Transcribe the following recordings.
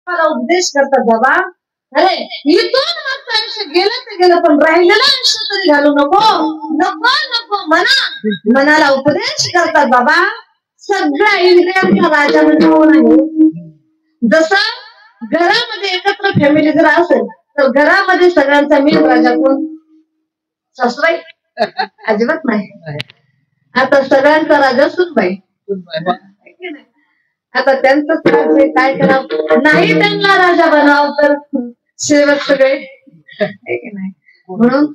मला उपदेश करतात बाबा, अरे इथून मागचं आयुष्य गेलं ते गेलं, पण राहिलेलं आयुष्य तरी घालू नको नको नको मनाला उपदेश करतात बाबा. सगळ्या इंद्रियांचा राजा म्हणजे कोण आहे? जसं घरामध्ये एकत्र फॅमिली जर असेल तर घरामध्ये सगळ्यांचा मेन राजा कोण? सासूबाई? अजिबात नाही. आता सगळ्यांचा राजा सुनबाई. आता त्यांचं काय करावं, नाही त्यांना राजा बनावं तर सेवक सगळे नाही. म्हणून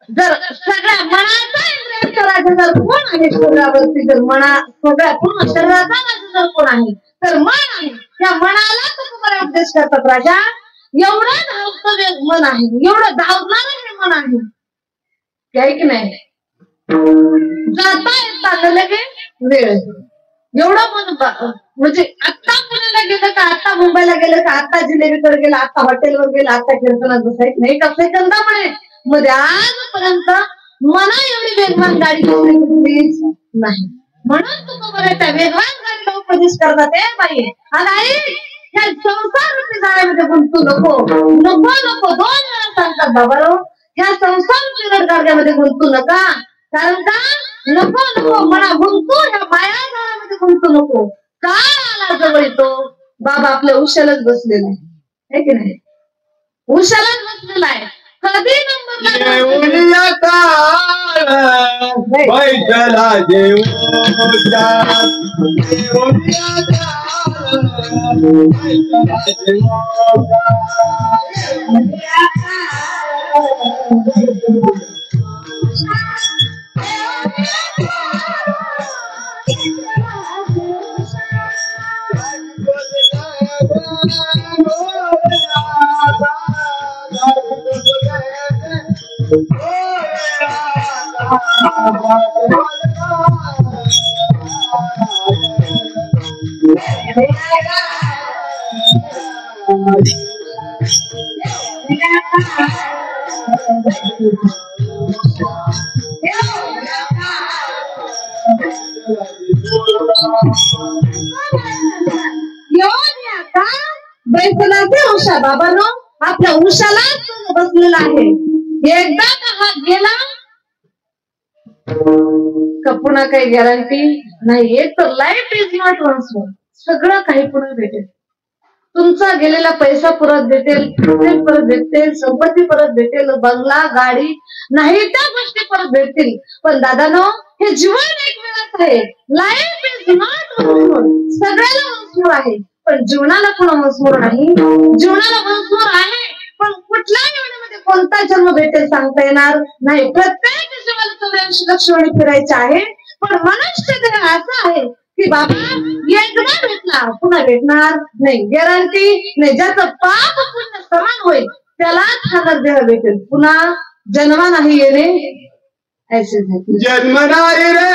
जर सगळ्या मनाचा इंद्रियांचा राजा जर कोण आहे शरीरावरती, जर सगळ्या पूर्ण शरीराचा राजा जर कोण आहे तर मन आहे. त्या मनाला तुम्हाला उपदेश करतात राजा, एवढं धावतं मन आहे, एवढं धावणार हे मन आहे काय की नाही. जाता येता लगे वेळ एवढं मन, म्हणजे आता पुण्याला गेलं का, आता मुंबईला गेलं का, आता जिलेबीकडे गेलं, आता हॉटेलवर गेलं, आता कीर्तनात बसायचं नाही का सेकंदामध्ये मध्ये आजपर्यंत मना एवढी वेगवान गाडी घेतलीच नाही. म्हणून तू बरं त्या वेगवान गाडीला उपदेश करतात ए बाई, आणि ह्या संसार रूपी जाळ्यामध्ये गुंतू नको नको नको. 2 वेळा सांगतात बाबारो, ह्या संसार रूपी गाड्यामध्ये गुंतू नका. कारण का नको नको म्हणा गुंतू, ह्या माया जाळ्यामध्ये गुंतू नको. काळ आला जवळ येतो, बाबा आपल्या उशालाच बसलेला आहे की नाही, उशालाच बसलेला आहे. कधी उषा बाबानो आपल्या उशाला बसलेला आहे. एकदा का हात गेला का पुन्हा काही गॅरंटी नाही. एक तर life is not once more, सगळं काही पुन्हा भेटेल. तुमचा गेलेला पैसा परत भेटेल, परत भेटेल, संपत्ती परत भेटेल, बंगला गाडी नाही त्या गोष्टी परत भेटतील. पण दादानो हे जीवन एक वेळाच आहे. Life is not once more, सगळ्याला वन्स मोर आहे पण जीवनाला पुन्हा वन्स मोर नाही. जीवनाला वन्स मोर आहे पण कुठल्या जीवनामध्ये कोणता जन्म भेटेल सांगता येणार नाही. प्रत्येक जीवाला 84 लक्ष वेळी फिरायचे आहे. पण मनुष्य देह असं आहे की बाबा एकदा भेटला पुन्हा भेटणार नाही, गॅरंटी नाही. ज्याचं पाप पुण्य समान होईल त्यालाच हा देह भेटेल, पुन्हा जन्म नाही येणे. ऐसे जन्म नाही रे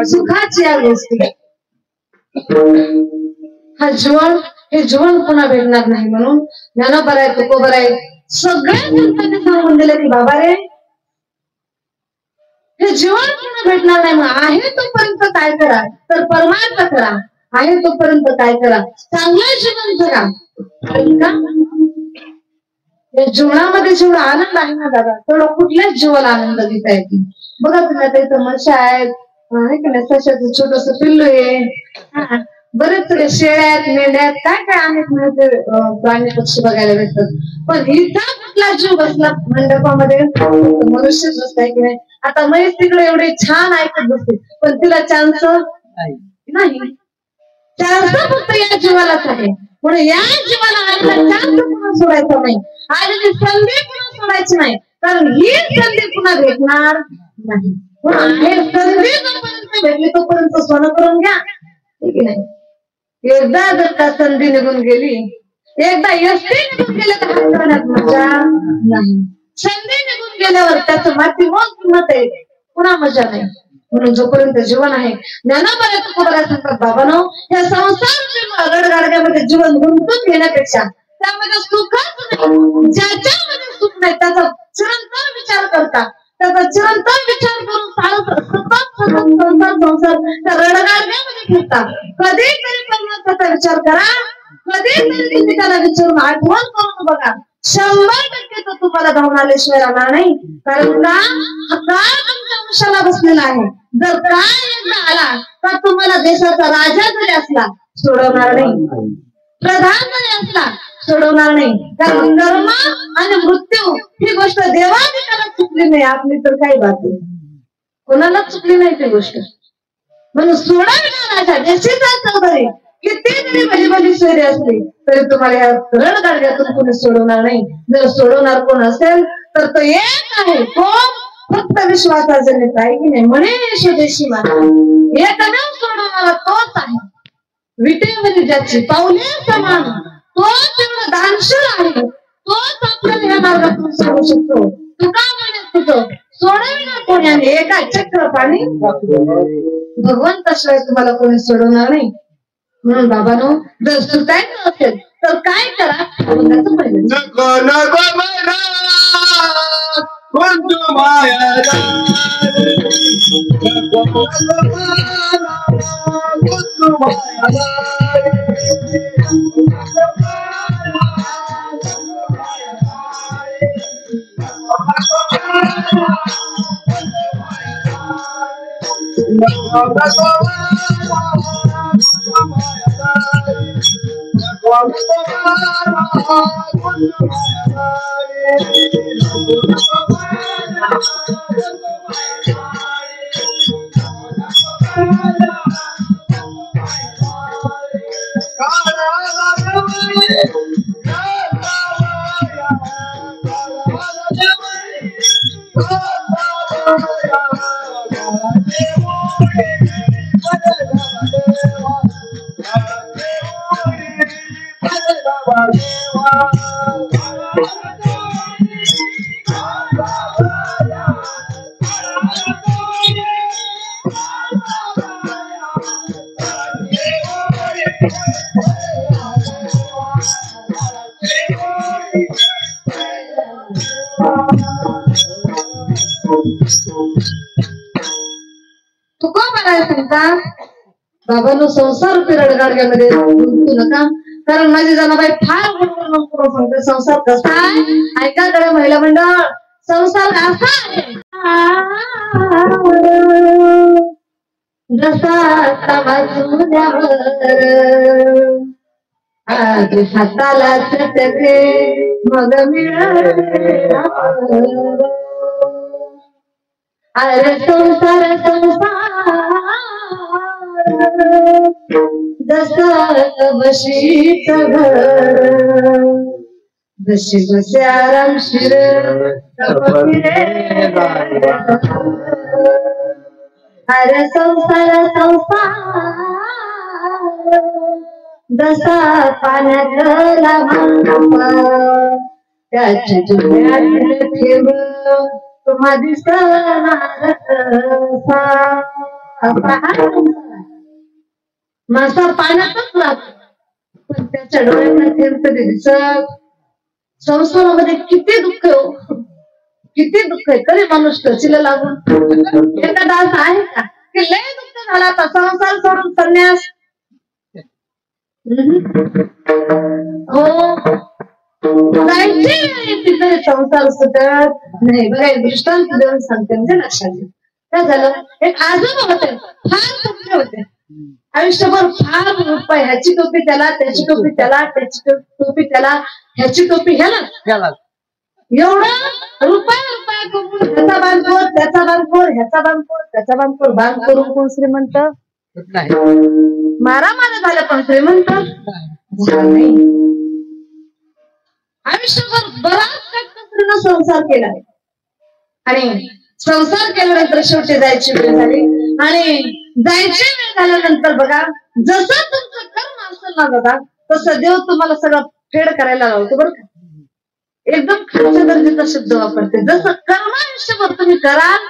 सुखाची गोष्टी. हा जीवन हे जीवन पुन्हा भेटणार नाही. म्हणून ज्ञानोबा आहे, तुकोबा आहे, सगळ्या संतांनी सांगून दिलं की बाबा रे, हे जीवन पुन्हा भेटणार नाही, मग आहे तोपर्यंत काय करा, तर परमार्थ करा, आहे तोपर्यंत काय करा, चांगलं जीवन जगा. का या जीवनामध्ये जेवढा आनंद आहे ना दादा, तेवढा कुठल्याच जीवाला आनंद देता येते. बघा तुम्ही आता इथं मशा आहेत, की नाही, सशाचं छोटस पिल्लू आहे, बरेच सगळे शेळ्या आहेत, मेंढ्या आहेत, काय काय आहेत म्हणजे प्राणी पक्षी बघायला भेटतात. पण इथं कुठला जीव बसला मंडपामध्ये, मनुष्यच बसताय की नाही. आता म्हैस तिकडे एवढे छान ऐकत बसते, पण तिला चान्स नाही. चान्स फक्त या जीवालाच आहे. म्हणून या जीवाला आलेला चान्स पुन्हा सोडायचा नाही, आलेली संधी पुन्हा सोडायची नाही, कारण ही संधी पुन्हा भेटणार नाही. हे संधी जोपर्यंत भेटली तोपर्यंत सोनं करून घ्या, ठीक आहे नाही. एकदा जर का संधी निघून गेली, एकदा एसटी निघून गेले तर हात करण्यात मजा नाही. संधी निघून गेल्यावर त्याचं माती मोल किंमत आहे, पुन्हा मजा नाही. म्हणून जोपर्यंत जीवन आहे, ज्ञानापर्यंत तुकोबाराय सांगतात बाबांनो, या संसार रडगाडग्यामध्ये जीवन गुंतून घेण्यापेक्षा त्यामध्ये सुखच नाही, ज्याच्यामध्ये सुख नाही त्याचा चिरंतन विचार करता, त्याचा चिरंतन विचार करून संसार त्या रडगाडग्यामध्ये फिरता. कधीतरी परमार्थाचा विचार करा, कधीतरी त्याला विचारून आठवण करून बघा, 100% तर तुम्हाला धावून आल्याशिवाय राहणार नाही. कारण का हा काळ तुमच्या वंशाला बसलेला आहे. जर काळ एकदा आला तर तुम्हाला देशाचा राजा जरी असला सोडवणार नाही, प्रधान जरी असला सोडवणार नाही. कारण कर्म आणि मृत्यू ही गोष्ट देवाधिकाला चुकली नाही, आपली तर काही बात नाही, कोणालाच चुकली नाही ती गोष्ट. म्हणून सोडाविना राजा देशीचा चौधरी किती जरी भली भली सोयरी असली तरी तुम्हाला या रणगाडग्यातून कोणी सोडवणार नाही. जर सोडवणार कोण असेल तर तो एक आहे, कोण? फक्त विश्वासाचा नेता आहे की नाही, म्हणे स्वदेशी माता, एकमेव सोडवणारा तोच आहे. विटेमध्ये ज्याची पावले समान, तोच एवढा दानशूर आहे, तोच आपल्याला या मार्गातून सोडू शकतो. तुका म्हणे तुझं सोडविणार कोणी, आणि एका चक्र पाणी भगवंताशिवाय तुम्हाला कोणी सोडवणार नाही. म्हणून बाबांनो, जर सुटायचं असेल तर काय करा, त्याचं पहिलं बाबांनो, संसार रडगाडग्यामध्ये गुंतू नका. कारण माझी जनाबाई फार नको सांगते संसार कसा आहे. ऐका कडे महिला मंडळ, संसार असा आहे जसा तवाचुल्यावर आज हाताला चटके मग मिळाले. अरे संसार संसार जसं बशीच घर, जशी बसे आरामशीर अरे संसार संसार जसा पाण्यातला मांडवा, त्याची जुन्यात ठेव तुम्हा दिसणार मासा पाण्यातच राहतो, पण त्याच्या डोळ्यांना थेंब कधी दिसत. संसारामध्ये किती दुःख आहे, किती दुःख आहे, तरी माणूस टचीला लागून. एखादा असं आहे का की लय दुःख झाला आता संसार सोडून संन्यास? हो, जायची तिथे संसार सुटत नाही. बघा दृष्टांत देऊन सांगते म्हणजे लक्षात घ्या. काय झालं, एक आजोबा होते, फार दुःख होते, आयुष्यभर फार रुपये, ह्याची टोपी त्याला, त्याची टोपी त्याला, त्याची टोपी त्याला, ह्याची टोपी ह्याला, एवढं रुपया करून ह्याचा बांधकोर, त्याचा बांधकोर, ह्याचा बांधकोर, त्याचा बांधकोर, बांध करून कोण श्रीमंत? मारा झालं पण श्रीमंत नाही. आयुष्यभर बराच कष्टाने संसार केला आणि संसार केल्यानंतर शेवटी जायची वेळ झाली आणि जायची वेळ झाल्यानंतर बघा, जसं तुमचं कर्म असेल ना बघा, तसं देव तुम्हाला सगळं फेड करायला लावतो. बरं का, एकदम खालच्या दर्जाचा शब्द वापरते. जसं कर्म आयुष्यभर तुम्ही कराल,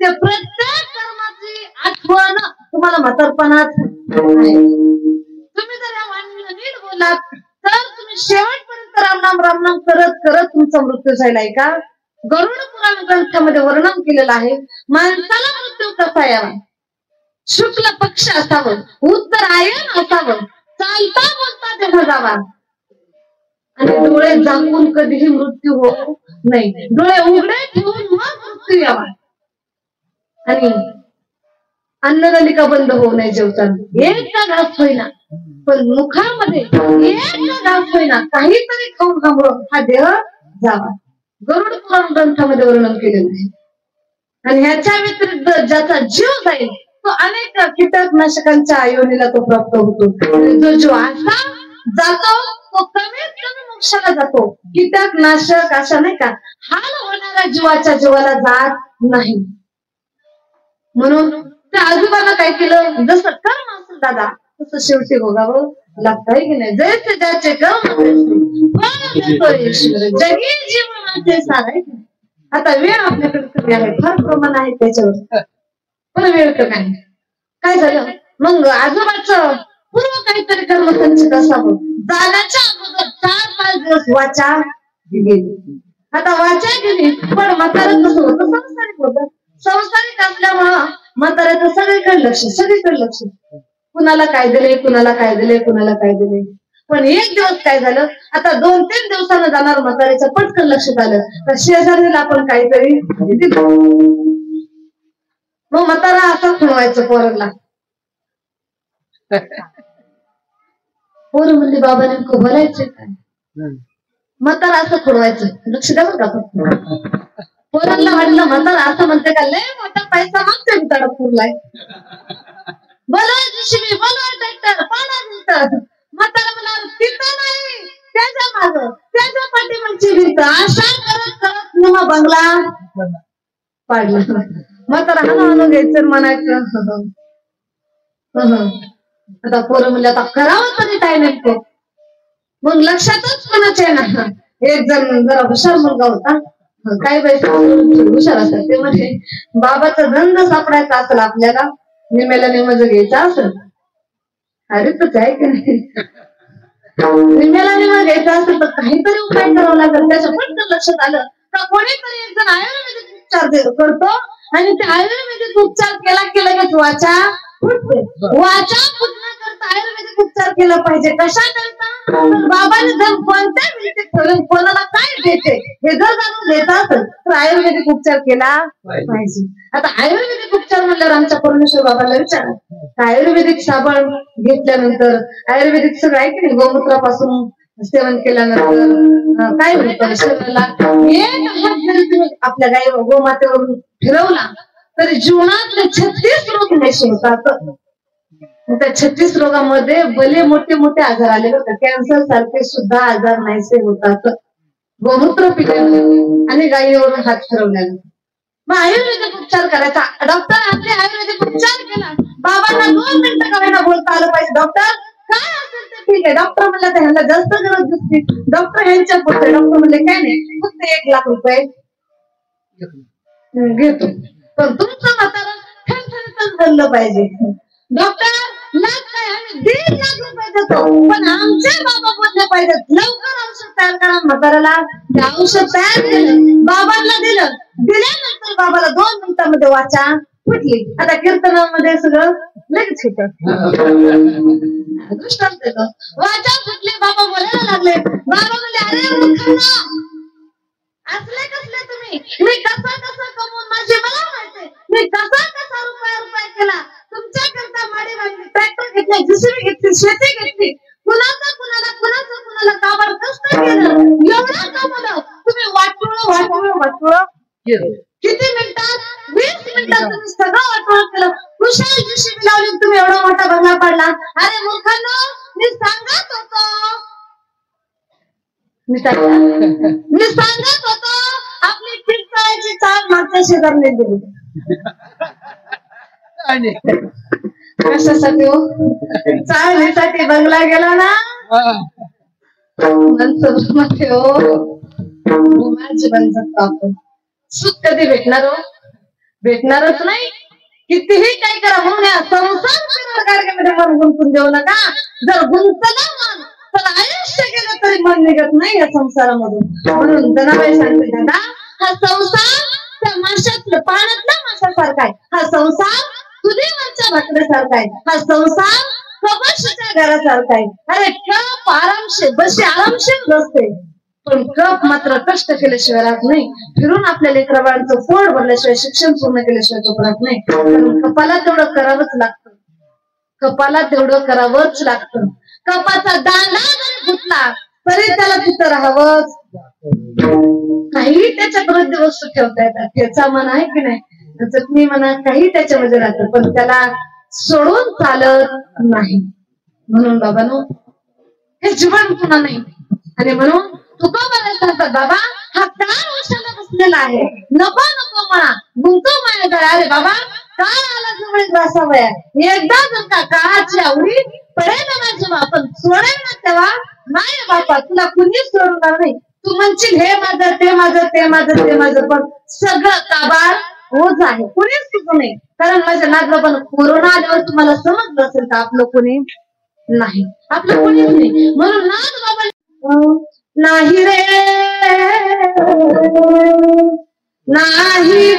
त्या प्रत्येक कर्माची आठवण तुम्हाला म्हातारपणात आहे. तुम्ही जर या वाणीला नीट बोलात तर तुम्ही शेवटपर्यंत रामनाम रामनाम करत करत तुमचा मृत्यू झालाय. का गरुड पुराण ग्रंथामध्ये वर्णन केलेलं आहे, माणसाला मृत्यू कसा यावा, शुक्ल पक्ष असावं, उत्तरायण असावं, चालता बोलता देह जावा आणि डोळे झाकून कधीही मृत्यू हो नाही, डोळे उघडे ठेवून मग मृत्यू यावा आणि अन्ननलिका बंद होऊ नये जेवताना. एकदा घास होईना पण मुखामध्ये एकदा घास होईना काहीतरी खाऊन हा देह जावा. गरुड पुराण ग्रंथामध्ये वर्णन केलेलं आहे. आणि ह्याच्या व्यतिरिक्त ज्याचा जीव जाईल तो अनेक कीटकनाशकांच्या योनीला तो प्राप्त होतो. जो जीव असा जातो तो कमीत कमी मोक्षाला जातो. कीटकनाशक अशा नाही का हाल होणाऱ्या जीवाच्या जीवाला जात नाही. म्हणून त्या आजोबाला काय केलं, जसं कर्म असेल दादा तसं शेवटी भोगावं लागतं, आहे की नाही. जैसे ज्याचे कर्म जगी जीवनाचे सार आहे. आता वेळ आपल्याकडे कमी आहे, फार प्रमाण आहे त्याच्यावर, पण वेळ कमी आहे. काय झालं मग, आजोबाचं पूर्व काहीतरी कर्मसंचित असावं. जाण्याच्या अगोदर 4-5 दिवस वाचा गेली. आता वाचा गेली पण म्हातारं कसं होतं, संसारिक होतं. संसारिक असल्यामुळं म्हाताऱ्याचं सगळीकडे लक्ष, कुणाला काय दिले, कुणाला काय दिले, कुणाला काय दिले. पण एक दिवस काय झालं, आता 2-3 दिवसानं जाणार म्हाताऱ्याचं पटकन लक्षात आलं तर शेजारीला आपण काहीतरी दिलं. मग म्हातारा असं खुणवायचं पोरांना. पोरं म्हणले बाबा नेमकं बोलायचं काय, म्हातारा असं खुणवायचं. लक्ष द्या बरं का. पोरांना वाटलं म्हातारा असं म्हणते का, लय मोठा पैसा मागतोय बिचारा पुरलाय, बोलवा जीसीबी, बोलवा ट्रॅक्टर, पाडा भिंत. म्हातारा म्हणाल तिथं नाही, त्याच्या माग, त्याच्या पाठीमागची भिंत. अशा करत करत निमा बंगला पाडला. म्हातारा हाणून घ्यायचं म्हणायचं. आता पोरं म्हणले आता करावं तरी काय नेमकं. मग लक्षातच कोणाचे ना, एक जण जरा हुशार मुलगा होता, काही वेळेस हुशार असतात, ते म्हणजे बाबाचा धंदा सापडायचा असेल आपल्याला, निमेला निमज घ्यायचा असेल, अरे तच आहे की नाही, निमेला निम घ्यायचा असेल तर काहीतरी उपाय करावा लागेल. त्याच्या पटकन लक्षात आलं का कोणीतरी एक जण आयुर्वेदिक उपचार करतो आणि ते आयुर्वेदिक उपचार केला की लगेच वाचा फुटते. वाचा फुटण्याकरता आयुर्वेदिक उपचार केला पाहिजे. कशा करता, बाबाने जर कोणत्या विषयी कोणाला काय देते हे जर जाणून घेत असेल तर आयुर्वेदिक उपचार केला पाहिजे. आता आयुर्वेदिक उपचार म्हणल्यावर आमच्या परमेश्वर बाबाला विचारा, आयुर्वेदिक साबण घेतल्यानंतर आयुर्वेदिक सगळं आहे की नाही, गोमूत्रापासून सेवन केल्यानंतर काय होतं शरीराला, एक हात जरी तुम्ही आपल्या गाई गोमातेवरून फिरवला तरी जीवनातले 36 रोग नाहीसे होतात. त्या 36 रोगामध्ये भले मोठे मोठे आजार आले बघा, कॅन्सर सारखे सुद्धा आजार नाहीसे होतात गोमूत्र पिल्याने आणि गायीवरून हात फिरवल्याने. मग आयुर्वेदिक उपचार करायचा. डॉक्टर आपले आयुर्वेदिक उपचार केला, बाबांना 2 मिनिटं का होईना बोलता आलं पाहिजे. डॉक्टर काय असेल ते ठीक आहे. डॉक्टर म्हणलं तर ह्यांना जास्त गरज दिसते, डॉक्टर ह्यांच्या पुढे. डॉक्टर म्हणले काय नाही, फक्त 1 लाख रुपये घेतो, पण तुमचं म्हातारं ठणठणीतच बनलं पाहिजे. डॉक्टर लाख काय आम्ही 1.5 लाख रुपये देतो, पण आमचे बाबा बोलले पाहिजेत लवकर औषध तयार करा म्हाताऱ्याला. ते औषध तयार केलं, बाबांना दिलं. दिल्यानंतर बाबाला 2 मिनिटांमध्ये वाचा फुटली. आता कीर्तनामध्ये सगळं लगेच होत. दृष्टांत देतो. वाचा फुटली, बाबा बोलायला लागले. बाबा म्हणले, अरे मूर्खांनो, असले कसले तुम्ही? मी कसा कमवून माझी मला माहिती, मी कसा रुपया केला. तुमच्याकरता माडी बांधली, ट्रॅक्टर घेतले, जेसीबी घेतली, शेती घेतली. कुणाला काबाड कष्ट केलं, एवढं कमवलं. तुम्ही वाटोळं किती मिनिटात? 20 मिनिटात तुम्ही सगळं वाटोळं केलं. कुशाल जेसीबी लावली, तुम्ही एवढा मोठा बंगला पाडला. अरे मूर्खांनो, मी सांगत होतो आपली पिंपळाची चाल मागच्या शेजारने दिली. कशासाठी हो? चाळणीसाठी बंगला गेला ना. म्हणतो हो माझी बनतात आपण सुख कधी भेटणार हो? भेटणारच नाही. कितीही काय करा म्हणून या संसार कार्यक्रमामध्ये मन गुंतून देऊ नका. जर गुंतला मन तर आयुष्य गेलं तरी मन निघत नाही या संसारामधून. म्हणून जनाबाई सांगते, दादा हा संसार त्या माशातलं पाण्यातल्या माशासारखा आहे. हा संसार चुलीवरच्या भाकरीसारखा आहे. हा संसार कबशीच्या घरासारखा आहे. अरे कप आरामशीर बशी आरामशीर बसते, पण कप मात्र कष्ट केल्याशिवाय राहत नाही. फिरून आपल्या लेकराबाळांचं पोट भरल्याशिवाय, शिक्षण पूर्ण केल्याशिवाय तो राहत नाही. कारण कपाला तेवढं करावंच लागतं. कपाला तेवढं करावंच लागतं. कपाचा दांडा जरी फुटला तरी त्याला तिथं राहावंच. काही त्याच्यात रद्द वस्तू ठेवता येतात. त्याचा मन आहे की नाही, जखमी म्हणा, काही त्याच्यामध्ये राहतं, पण त्याला सोडून चालत नाही. म्हणून बाबांनो, हे जीवन पुन्हा नाही. आणि म्हणून तुकोबाला सांगतात, बाबा हा काळ वशाला बसलेला आहे. नको म्हणा, गुंतो माया जरा. अरे बाबा, काळ आला जवळ बसावया. एकदा जर का काळाची आवडी पडेल ना जेव्हा आपण सोडेल ना, तेव्हा नाही बापा तुला कुणीच सोडणार नाही. तू म्हणशील हे माझं, ते माझं, ते माझं, ते माझं, पण सगळं काबाड होत आहे. कुणीच तुझं नाही. कारण माझ्या नागला पण कोरोना आल्यावर तुम्हाला समजलं असेल का आपलं कोणी नाही, आपलं कोणीच नाही. म्हणून नाग बाबा नाही रे नाही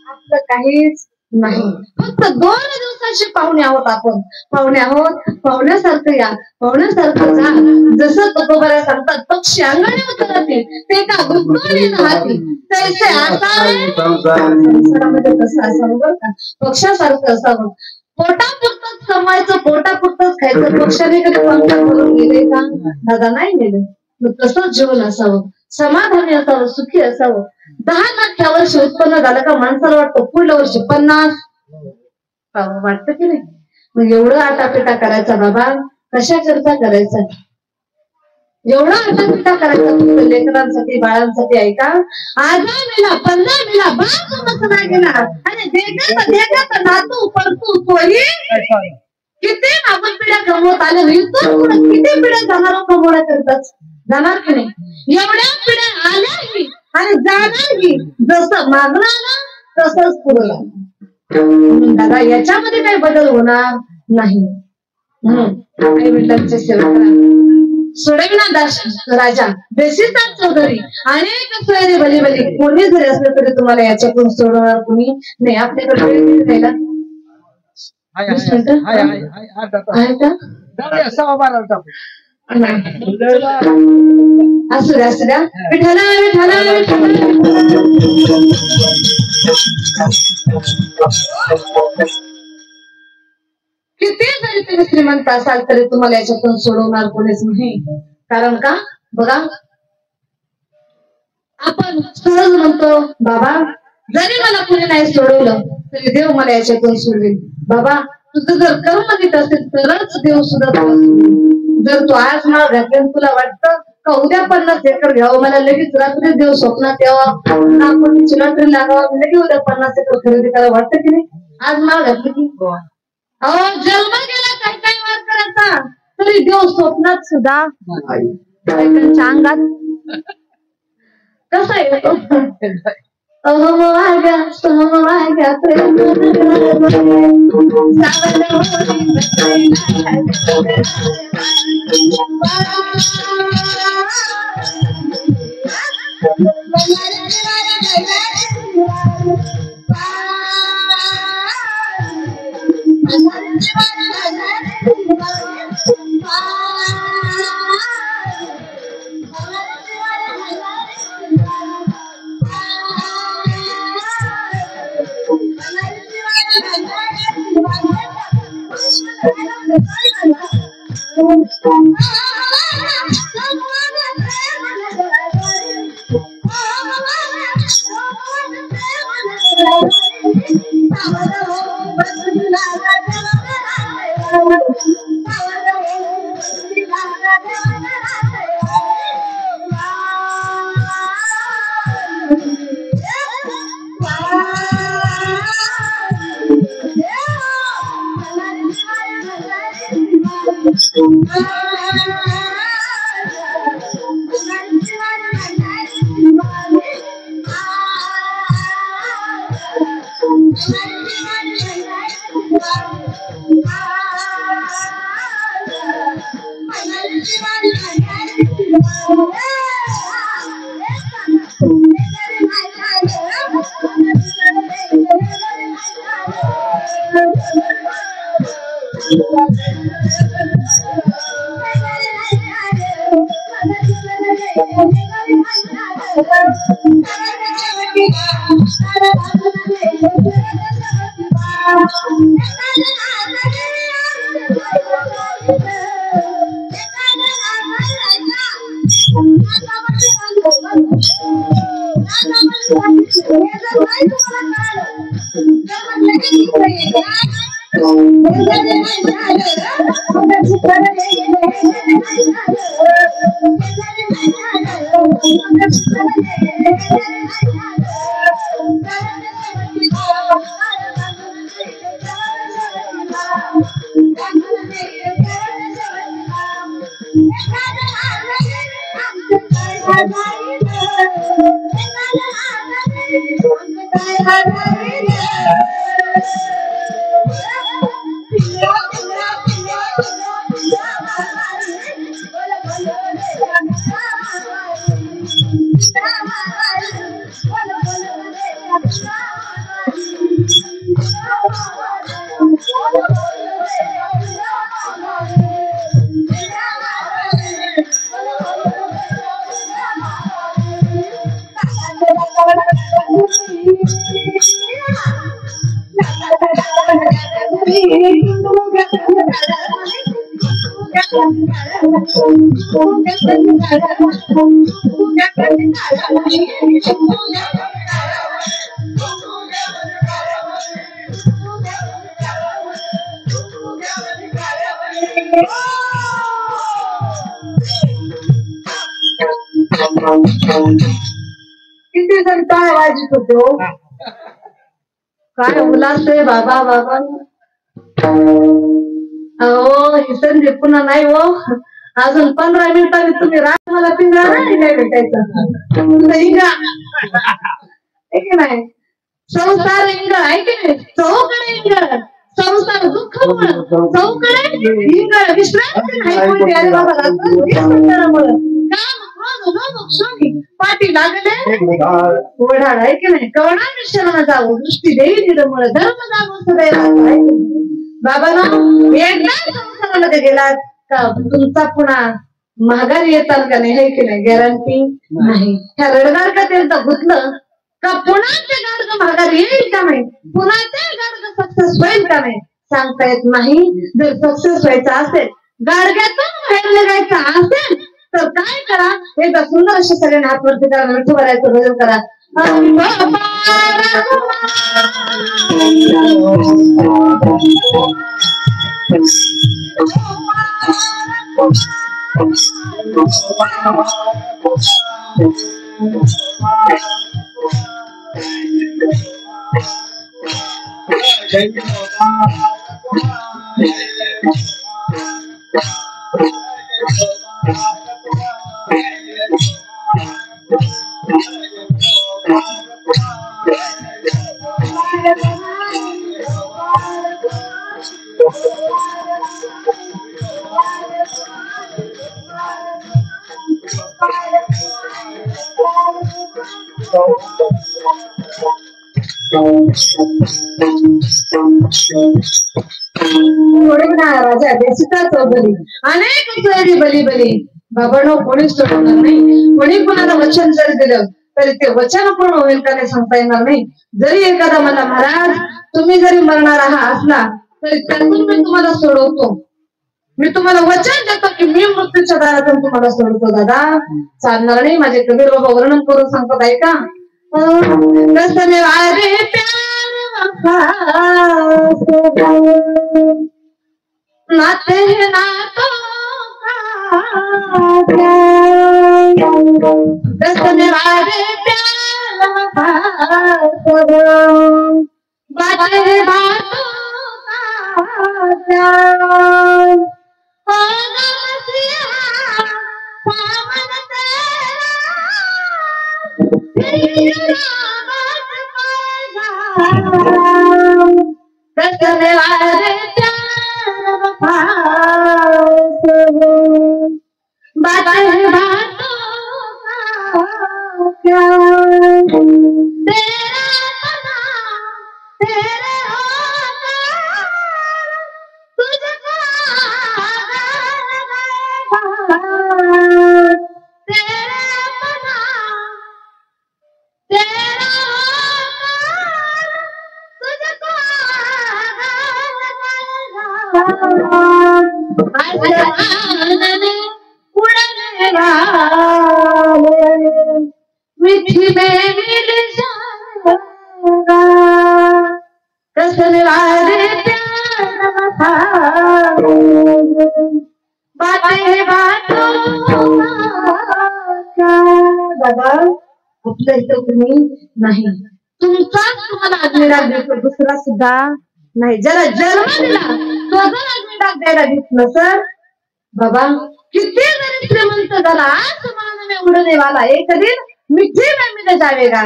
आपलं काहीच नाही. फक्त 2 दिवसाची पाहुणे आहोत आपण. पाहुणे आहोत, पाहुण्यासारखं या, पाहुण्यासारखं जा. जसं तुकोबारा सांगतात, पक्षी अंगणी उतरतील ते का गुंतवून हाती तैसे असावे संसारामध्ये कसं असावं बरं का, पक्षासारखं असावं. पोटापुरतच कमवायचं, पोटापुरतच खायचं. पक्षाने कधी पंखा करून गेले का दादा? नाही गेले. तसंच जीवन असावं, समाधानी असावं, सुखी असावं. 10 लाख ह्या वर्षी उत्पन्न झालं का माणसाला वाटतं पुढल्या वर्षी 50 वाटतं की नाही? मग एवढं आटापिटा करायचा बाबा, कशा करता करायचा? एवढा आटापिटा करायचा फक्त लेकरांसाठी, बाळांसाठी. ऐका, आजा मेला, 15 मेला, बाळ मसना गेला आणि देखात नातू परतू तोही किती आपण पिढ्या कमवत आले. इथून किती पिढ्या जाणार कमवण्या करतात, जाणार की नाही? एवढ्या पिढ्या आल्याही आणि जाणारही. जसं मागणं आलं तसंच पुरलं. दादा याच्यामध्ये काही बदल होणार नाही. आई वडिलांची सेवा करा. सोडविना दास राजा देशीचा चौधरी अनेक सोयरे भली भली. कोणी जरी असलं तरी तुम्हाला याच्यातून सोडवणार कुणी नाही. आपल्याकडे वेळ द्यायला आहे का? असू द्या, असू द्या. विठाला विठाला किती जरी तुम्ही श्रीमंत असाल तरी तुम्हाला याच्यातून सोडवणार कोणीच नाही. कारण का बघा, आपण सहज म्हणतो बाबा जरी मला कोणी नाही सोडवलं तरी देव मला याच्यातून सोडवेल. बाबा तुझं जर कर्म नीट असेल तरच देव सुद्धा जर तू आज माळ घातली तुला वाटतं का उद्या 50 एकर घ्यावं, मला लगेच रात्री देव स्वप्नात यावं, आपण लॉटरी लागावं, लगेच उद्या 50 एकर खरेदी करावं, वाटतं की नाही? आज माळ घातली की अहो जन्म गेला काही काही वार करायचा तरी देव स्वप्नात सुद्धा बायकांच्या अंगात कसा येतो. अहम वाग्या सहम वाग्या प्रेम किती जण काय वाजत होते काय उल्हास बाबा बाबा अहो ही संधी पुन्हा नाही हो अजून 15 मिनिटांनी तुम्ही रात मला पिंजरा नाही भेटायचा इंगा नाही संसार इंग आहे की नाही चौकडे इंग संसार दुःख चौकडे इंग विश्रांती नाही कोणती अरे बाबा पाठी लागले ओढाड आहे की नाही कवणा मिश्रण जाऊ दृष्टी देवी निरमळ धर्म जागो बाबांनो एकदा संसारामध्ये गेलात का तुमचा पुन्हा माघारी येतात का नाही हे की नाही गॅरंटी नाही ह्या रडगाडकात एकदा गुतलं का पुन्हा ते गाडग माघारी येईल का नाही पुन्हा ते गाडग सक्सेस होईल का नाही सांगता येत नाही जर सक्सेस व्हायचं असेल गाडग्यातून बाहेर निघायचं असेल तर काय करा एकदा सुंदर अशा सगळ्यांना हातवरती करा विठू भरायचं भजन करा राजा बेसिका चौधरी अनेक सोयरी बली बली बाबांनो कोणीच सोडणार नाही कोणी कोणाला वचन जरी दिलं तरी ते वचन पूर्ण होईल का ते सांगता येणार नाही जरी एखादा मला महाराज तुम्ही जरी मरणारा हा असला तरी त्यातून मी तुम्हाला सोडवतो मी तुम्हाला वचन देतो की मी मृत्यूच्या दारातून तुम्हाला सोडतो दादा चालणार नाही माझे कबीर बाबा वर्णन करून सांगतात ऐका कसले वारे नाते नातो कसले वारे बाटे बातो दादा आपल्या इथं कुणी नाही, तुमचाच तुम्हाला अग्निडाग देतो, दुसरा सुद्धा नाही. ज्याला जन्म दिला तो जर अग्निडाग द्यायला देत नसर बाबा, किती जरी श्रीमंत झाला आसमान में उडने वाला एक दिन मिठी में मिल जावेगा.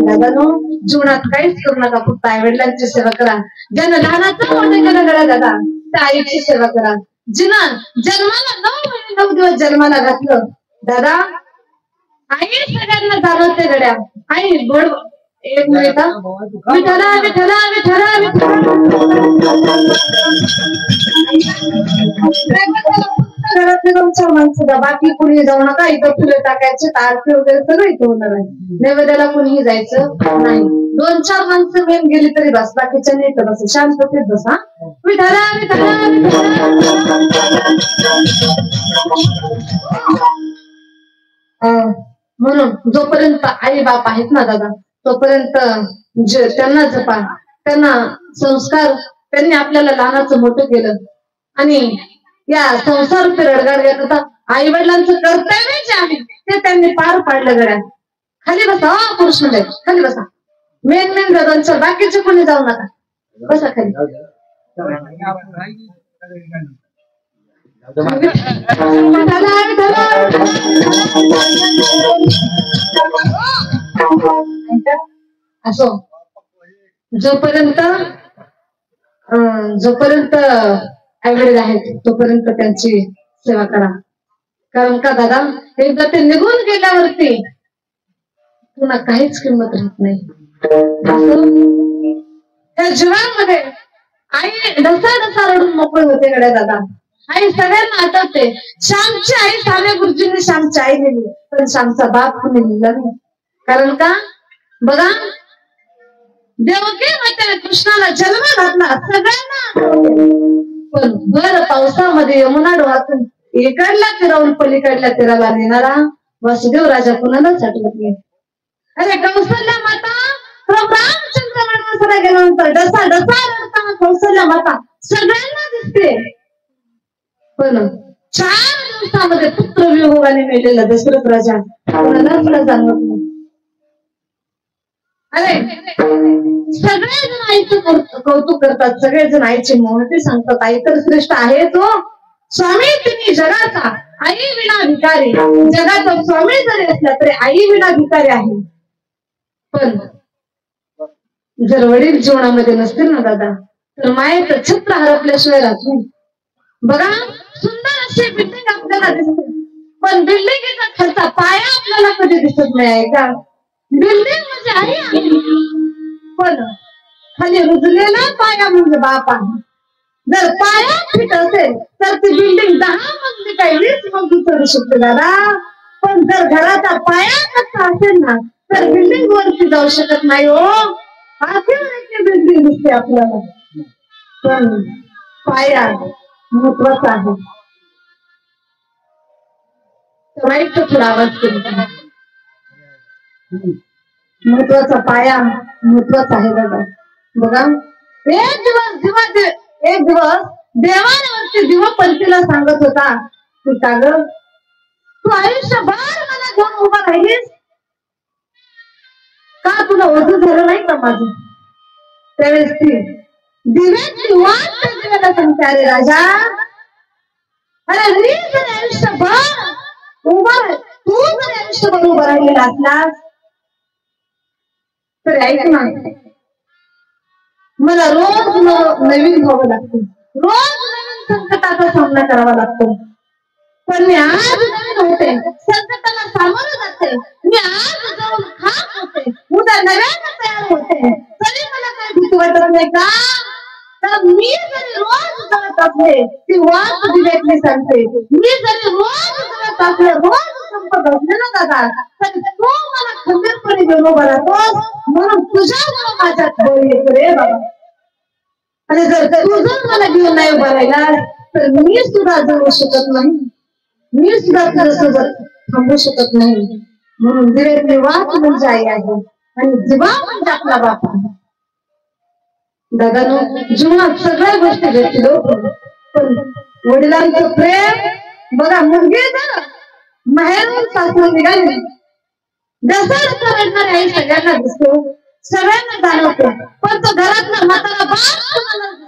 दादानो जीवनात काहीच करू नका, फक्त आई वडिलांची सेवा करा. ज्यानं लहानाचं मोठं केलं गड्या दादा त्या आईची सेवा करा. जिनं जन्माला 9 महिने 9 दिवस जन्माला घातलं दादा, आई सगळ्यांना जाणवते गड्या. आई गोड एक मिनिट, विठला विठला विठला घरातले 2-4 माणसं, बाकी कुणी जाऊ नका. इथं फुलं टाकायचे, आरती वगैरे सगळं इथं होणार आहे. नैवेद्याला कुणीही जायचं नाही. 2-4 माणसं मेन गेली तरी बस, बाकीच्या नाही तर बस, शांततेत बसा. विठला विठला म्हणून जोपर्यंत आई बाप आहेत ना दादा तोपर्यंत त्यांना जपा, त्यांना संस्कार. त्यांनी आपल्याला लहानाचं मोठं केलं आणि या संसार रडगाड होता. आई वडिलांचं कर्तव्य जे आहे ते त्यांनी पार पाडलं. गड्या खाली बसा, पुरुष म्हणजे खाली बसा. मेन दादांचं, बाकीचे कोणी जाऊ नका, बसा खाली. असो जोपर्यंत आईवडील आहेत तोपर्यंत त्यांची सेवा करा. कारण का दादा एकदा ते निघून गेल्यावरती पुन्हा काहीच किंमत राहत नाही. त्या जीवनामध्ये आई ढसा रडून मोकळी होते गड्या दादा. आई सगळ्यांना आठवते. श्यामची आई साने गुरुजींनी श्यामची आई नेली, पण श्यामचा बाप कुणी नेला नाही. कारण का बघा, देवकी मातेने कृष्णाला जन्म घातला सगळ्यांना, पण भर पावसामध्ये यमुना डोहातून इकडल्या तीरावरून पलीकडल्या तीराला नेणारा वासुदेव राजा कुणालाच आठवत नाही. अरे कौशल्या माता प्रभू रामचंद्र वनवासाला गेल्यानंतर ढसा रडताना कौशल्या माता सगळ्यांना दिसते, पण 4 दिवसामध्ये पुत्र वियोगाने मेलेला दशरथ राजा कुणाला सुद्धा जाणवत नाही. अरे सगळेजण आईचं कौतुक करतात, सगळेजण आईची महती सांगतात. आई तर श्रेष्ठ आहे तो स्वामी तिन्ही जगाचा, आई विना भिकारी. जगाचा स्वामी जरी असला तरी आई विना भिकारी आहे. पण जर वडील जीवनामध्ये नसतील ना दादा तर मायेचं छत्र हरपल्याशिवाय राहत नाही. बघा सुंदर अशी बिल्डिंग आपल्याला दिसते, पण बिल्डिंगचा खर्च पाया आपल्याला कधी दिसत नाही का. बिल्डिंग म्हणजे आई आहे, पण खाली रुजलेला पाया म्हणजे बाप आहे. जर पाया फिट असेल तर ती बिल्डिंग 10 मजली काय 20 मजली चढू शकते दादा. पण जर घराचा पाया कसा असेल ना तर बिल्डिंग वरती जाऊ शकत नाही. हो अशी बिल्डिंग दिसते आपल्याला, पण पाया महत्वाचा आहे. वाईट थोडा आवाज केला. महत्वाचा पाया महत्वाचा आहे दादा. बघा एक दिवस देवावरती दिवापंथीला सांगत होता की का ग तू आयुष्यभर मला घेऊन उभा राहिलीस का, तुला ओझं झालं नाही का माझं. त्यावेळेस ती दिव्याची वाट दिव्याला सांगते, अरे राजा, अरे मी जर आयुष्यभर उभा तू जर आयुष्यभर उभा राहिलेला असलास तर ऐक ना, मला रोज नवीन व्हावं लागतं, रोज नवीन संकटाचा सामना करावा लागतो. पण मी आज नवीन होते, संकटाला सामोरं जाते, मी आज जाऊन खात होते, उद्या नव्यानं तयार होते, तरी मला काही भीती वाटत नाही का. तर मी जरी रोज जगत असले ती वाट दिव्यातली सांगते, मी जरी रोज जगत असले रोज संपत असले ना दादा तर तू मला खंबीरपणे घेऊन उभा राहतोस. म्हणून तुझ्या माझ्यात बळ येतो रे बाबा. आणि जर तू जर मला घेऊन नाही उभा राहिला तर मी सुद्धा जगू शकत नाही, मी सुद्धा तुझ्यासोबत थांबू शकत नाही. म्हणून दिव्यातली वाट म्हणजे आई आहे आणि दिवा म्हणजे आपला बाप आहे. दादानो जीवनात सगळ्या गोष्टी भेटतील, पण वडिलांचं प्रेम बघा. मुलगी जर माहेरून सासू निघाली ढसाळ रडणारी आई सगळ्यांना दिसतो, सगळ्यांना जाणवतो, पण तो घरातला म्हातारा बाप